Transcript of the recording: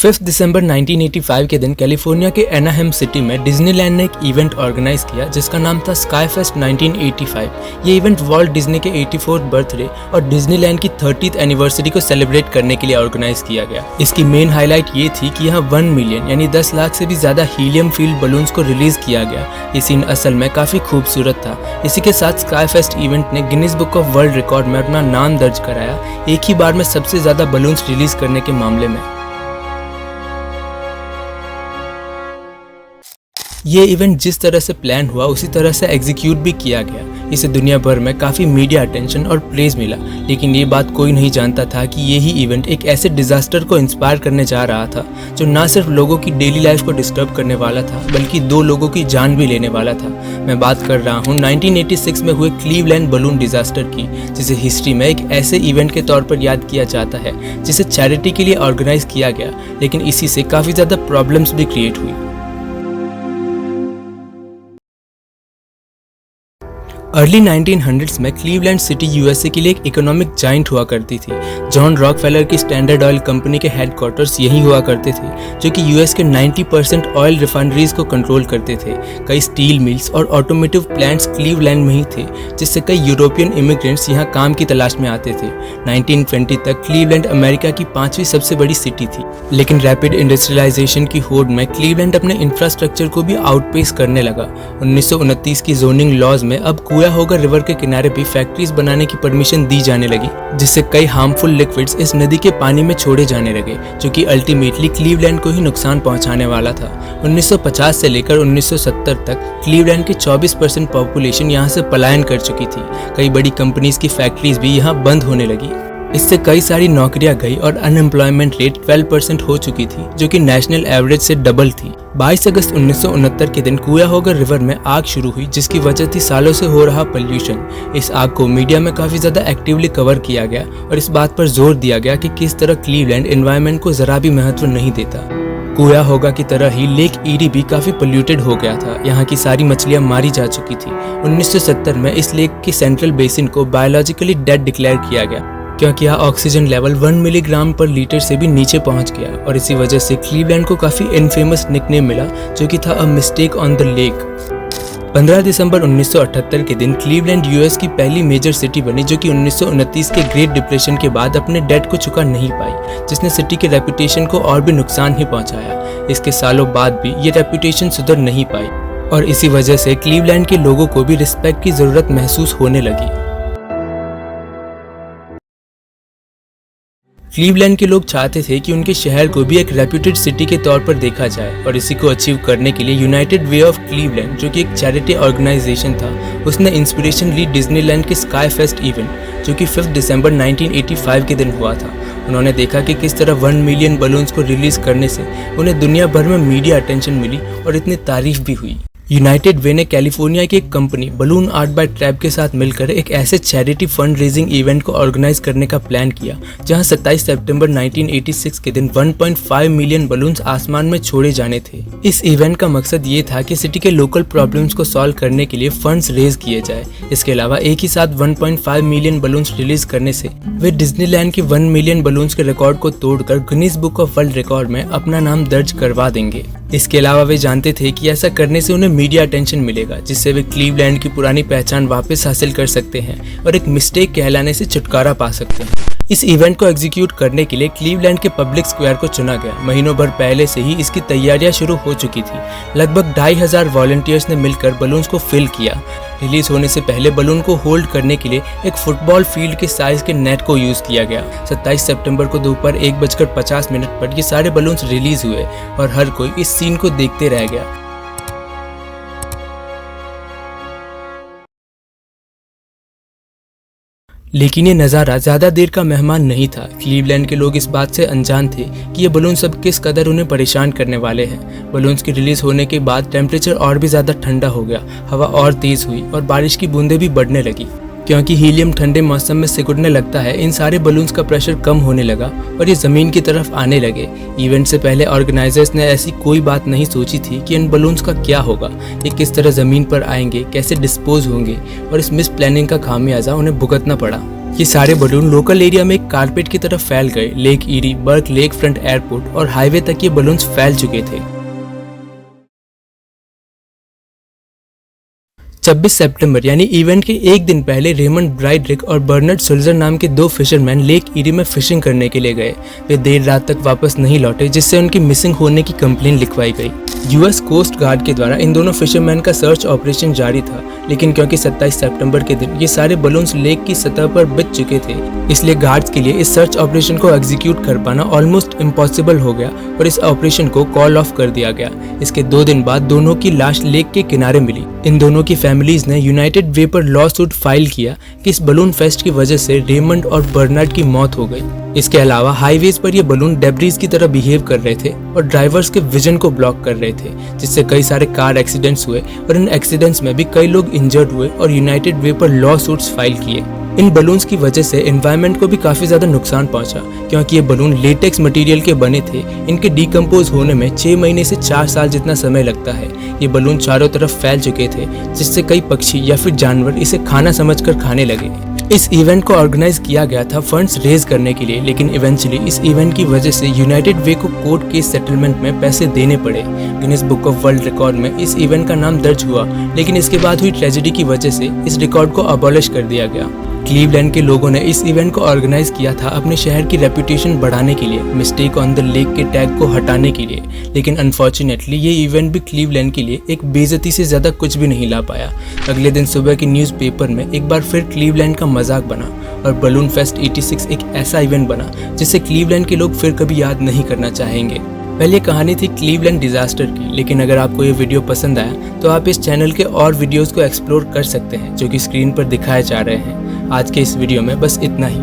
5 दिसंबर 1985 के दिन कैलिफोर्निया के एनाहेम सिटी में डिज्नीलैंड ने एक इवेंट ऑर्गेनाइज किया जिसका नाम था स्काई फेस्ट 1985। ये इवेंट वॉल्ट डिज्नी के 84th बर्थडे और डिज्नीलैंड की 30th एनिवर्सरी को सेलिब्रेट करने के लिए ऑर्गेनाइज किया गया। इसकी मेन हाईलाइट ये थी कि यहाँ 1 मिलियन यानी 10 लाख से भी ज्यादा हीलियम फील्ड बलून्स को रिलीज किया गया। ये सीन असल में काफी खूबसूरत था। इसी के साथ स्काई फेस्ट इवेंट ने Guinness book of world record में अपना नाम दर्ज कराया, एक ही बार में सबसे ज्यादा बलून्स रिलीज करने के मामले में। ये इवेंट जिस तरह से प्लान हुआ उसी तरह से एग्जीक्यूट भी किया गया। इसे दुनिया भर में काफ़ी मीडिया अटेंशन और प्रेज मिला, लेकिन ये बात कोई नहीं जानता था कि यही इवेंट एक ऐसे डिजास्टर को इंस्पायर करने जा रहा था जो ना सिर्फ लोगों की डेली लाइफ को डिस्टर्ब करने वाला था बल्कि 2 लोगों की जान भी लेने वाला था। मैं बात कर रहा हूँ 1986 में हुए क्लीवलैंड बलून डिजास्टर की, जिसे हिस्ट्री में एक ऐसे इवेंट के तौर पर याद किया जाता है जिसे चैरिटी के लिए ऑर्गेनाइज किया गया, लेकिन इसी से काफ़ी ज़्यादा प्रॉब्लम्स भी क्रिएट हुई। अर्ली 1900s में क्लीवलैंड सिटी यूएसए के लिए एक इकोनॉमिक जाइंट हुआ करती थी। जॉन रॉकफेलर की स्टैंडर्ड ऑयल कंपनी के हेडक्वार्टर्स यहीं हुआ करते थे, जो कि यूएस के 90% ऑयल रिफाइनरीज को कंट्रोल करते थे। कई स्टील मिल्स और ऑटोमोटिव प्लांट्स क्लीवलैंड में ही थे, जिससे कई यूरोपियन इमिग्रेंट्स यहाँ काम की तलाश में आते थे। 1920 तक क्लीवलैंड अमेरिका की 5वीं सबसे बड़ी सिटी थी, लेकिन रैपिड इंडस्ट्रियलाइजेशन की होड़ में क्लीवलैंड अपने इंफ्रास्ट्रक्चर को भी आउटपेस करने लगा। 1929 की जोनिंग लॉज में अब कुयाहोगा रिवर के किनारे भी फैक्ट्रीज बनाने की परमिशन दी जाने लगी, जिससे कई हार्मफुल लिक्विड्स इस नदी के पानी में छोड़े जाने लगे, जो कि अल्टीमेटली क्लीवलैंड को ही नुकसान पहुंचाने वाला था। 1950 से लेकर 1970 तक क्लीवलैंड की 24% पॉपुलेशन यहां से पलायन कर चुकी थी। कई बड़ी कंपनीज की फैक्ट्रीज भी यहां बंद होने लगी। इससे कई सारी नौकरियां गई और अनएम्प्लॉयमेंट रेट 12% हो चुकी थी, जो कि नेशनल एवरेज से डबल थी। 22 अगस्त 1969 के दिन कुयाहोगा रिवर में आग शुरू हुई, जिसकी वजह थी सालों से हो रहा पोल्यूशन। इस आग को मीडिया में काफी ज्यादा एक्टिवली कवर किया गया और इस बात पर जोर दिया गया कि किस तरह क्लीवलैंड एनवायरनमेंट को जरा भी महत्व नहीं देता। कुयाहोगा की तरह ही लेक ईरी भी काफी पोल्यूटेड हो गया था। यहाँ की सारी मछलियां मारी जा चुकी थी। 1970 में इस लेक के सेंट्रल बेसिन को बायोलॉजिकली डेड डिक्लेयर किया गया, क्योंकि यहाँ ऑक्सीजन लेवल 1 मिलीग्राम पर लीटर से भी नीचे पहुंच गया, और इसी वजह से क्लीवलैंड को काफी इनफेमस निकनेम मिला, जो कि था a mistake on the lake. 15 दिसंबर 1978 के दिन क्लीवलैंड यूएस की पहली मेजर सिटी बनी, जो कि 1929 के ग्रेट डिप्रेशन के बाद अपने डेट को चुका नहीं पाई, जिसने सिटी के रेपुटेशन को और भी नुकसान ही पहुंचाया। इसके सालों बाद भी ये रेपुटेशन सुधर नहीं पाई, और इसी वजह से क्लीवलैंड के लोगों को भी रिस्पेक्ट की जरूरत महसूस होने लगी। क्लीवलैंड के लोग चाहते थे कि उनके शहर को भी एक रेप्यूटेड सिटी के तौर पर देखा जाए, और इसी को अचीव करने के लिए यूनाइटेड वे ऑफ क्लीवलैंड, जो कि एक चैरिटी ऑर्गेनाइजेशन था, उसने इंस्पिरेशन ली डिज्नीलैंड के स्काई फेस्ट इवेंट, जो कि 5 दिसंबर 1985 के दिन हुआ था। उन्होंने देखा कि किस तरह 1 मिलियन बलून्स को रिलीज करने से उन्हें दुनिया भर में मीडिया अटेंशन मिली और इतनी तारीफ भी हुई। यूनाइटेड वे ने कैलिफोर्निया की एक company balloon art bye trap के साथ मिलकर एक ऐसे चैरिटी फंड रेजिंग इवेंट को ऑर्गेनाइज करने का प्लान किया, जहां 27 सितंबर 1986 के दिन 1.5 मिलियन बलून्स आसमान में छोड़े जाने थे। इस इवेंट का मकसद ये था कि सिटी के लोकल प्रॉब्लम्स को सॉल्व करने के लिए फंड्स रेज किए जाए। इसके अलावा एक ही साथ 1.5 मिलियन बलून्स रिलीज करने से वे डिज्नीलैंड के 1 मिलियन बलून्स के रिकॉर्ड को तोड़कर Guinness book of world record में अपना नाम दर्ज करवा देंगे। इसके अलावा वे जानते थे कि ऐसा करने से उन्हें मीडिया अटेंशन मिलेगा, जिससे वे क्लीवलैंड की पुरानी पहचान वापस हासिल कर सकते हैं और एक मिस्टेक कहलाने से छुटकारा पा सकते हैं। इस इवेंट को एग्जीक्यूट करने के लिए क्लीवलैंड के पब्लिक स्क्वायर को चुना गया। महीनों भर पहले से ही इसकी तैयारियां शुरू हो चुकी थी। लगभग 2500 वॉलंटियर्स ने मिलकर बलून्स को फिल किया। रिलीज होने से पहले बलून को होल्ड करने के लिए एक फुटबॉल फील्ड के साइज के नेट को यूज किया गया। 27 सितंबर को दोपहर 1:50 पर ये सारे बलून्स रिलीज हुए और हर कोई इस सीन को देखते रह गया। लेकिन ये नज़ारा ज़्यादा देर का मेहमान नहीं था। क्लीवलैंड के लोग इस बात से अनजान थे कि ये बलून सब किस कदर उन्हें परेशान करने वाले हैं। बलून्स के रिलीज होने के बाद टेम्परेचर और भी ज़्यादा ठंडा हो गया, हवा और तेज़ हुई और बारिश की बूंदें भी बढ़ने लगी। क्योंकि हीलियम ठंडे मौसम में सिकुड़ने लगता है, इन सारे बलून्स का प्रेशर कम होने लगा और ये ज़मीन की तरफ आने लगे। इवेंट से पहले ऑर्गेनाइजर्स ने ऐसी कोई बात नहीं सोची थी कि इन बलून्स का क्या होगा, ये किस तरह ज़मीन पर आएंगे, कैसे डिस्पोज होंगे, और इस मिस प्लानिंग का खामियाजा उन्हें भुगतना पड़ा। ये सारे बलून लोकल एरिया में एक कारपेट की तरफ फैल गए। Lake Erie, Burke Lakefront Airport और हाईवे तक ये बलून्स फैल चुके थे। 26 सितंबर यानी इवेंट के एक दिन पहले रेमंड ब्राइडरिक और बर्नार्ड सुल्जर नाम के दो फिशरमैन लेक ईरी में फिशिंग करने के लिए गए। वे देर रात तक वापस नहीं लौटे, जिससे उनकी मिसिंग होने की कंप्लेन लिखवाई गई। यूएस कोस्ट गार्ड के द्वारा इन दोनों फिशरमैन का सर्च ऑपरेशन जारी था, लेकिन क्योंकि 27 सितंबर के दिन ये सारे बलून्स लेक की सतह पर बिछ चुके थे, इसलिए गार्ड्स के लिए इस सर्च ऑपरेशन को एग्जीक्यूट कर पाना ऑलमोस्ट इम्पॉसिबल हो गया और इस ऑपरेशन को कॉल ऑफ कर दिया गया। इसके 2 दिन बाद दोनों की लाश लेक के किनारे मिली। इन दोनों की फैमिलीज ने यूनाइटेड वे पर लॉ सूट फाइल किया कि इस बलून फेस्ट की वजह से रेमंड और बर्नार्ड की मौत हो गई। इसके अलावा हाईवेज पर ये बलून डेब्रीज की तरह बिहेव कर रहे थे और ड्राइवर्स के विजन को ब्लॉक कर रहे थे, जिससे कई सारे कार एक्सीडेंट्स हुए और इन एक्सीडेंट्स में भी कई लोग इंजर्ड हुए और यूनाइटेड वे पर लॉ सूट्स फाइल किए। इन बलून्स की वजह से एनवायरनमेंट को भी काफी ज्यादा नुकसान पहुंचा, क्योंकि ये बलून लेटेक्स मटेरियल के बने थे। इनके डिकम्पोज होने में 6 महीने से 4 साल जितना समय लगता है। ये बलून चारों तरफ फैल चुके थे, जिससे कई पक्षी या फिर जानवर इसे खाना समझकर खाने लगे। इस इवेंट को ऑर्गेनाइज किया गया था फंड्स रेज करने के लिए, लेकिन इवेंचुअली इस इवेंट की वजह से यूनाइटेड वे को कोर्ट केस सेटलमेंट में पैसे देने पड़े। Guinness book of world record में इस इवेंट का नाम दर्ज हुआ, लेकिन इसके बाद हुई ट्रेजेडी की वजह से इस रिकॉर्ड को अबॉलिश कर दिया गया। क्लीवलैंड के लोगों ने इस इवेंट को ऑर्गेनाइज किया था अपने शहर की रेपुटेशन बढ़ाने के लिए, मिस्टेक ऑन द लेक के टैग को हटाने के लिए, लेकिन अनफॉर्चुनेटली ये इवेंट भी क्लीवलैंड के लिए एक बेइज्जती से ज़्यादा कुछ भी नहीं ला पाया। अगले दिन सुबह की न्यूज़पेपर में एक बार फिर क्लीवलैंड का मजाक बना और बलून फेस्ट 86 एक ऐसा इवेंट बना जिसे क्लीवलैंड के लोग फिर कभी याद नहीं करना चाहेंगे। पहले कहानी थी क्लीवलैंड डिजास्टर की, लेकिन अगर आपको ये वीडियो पसंद आया तो आप इस चैनल के और वीडियोस को एक्सप्लोर कर सकते हैं जो कि स्क्रीन पर दिखाए जा रहे हैं। आज के इस वीडियो में बस इतना ही।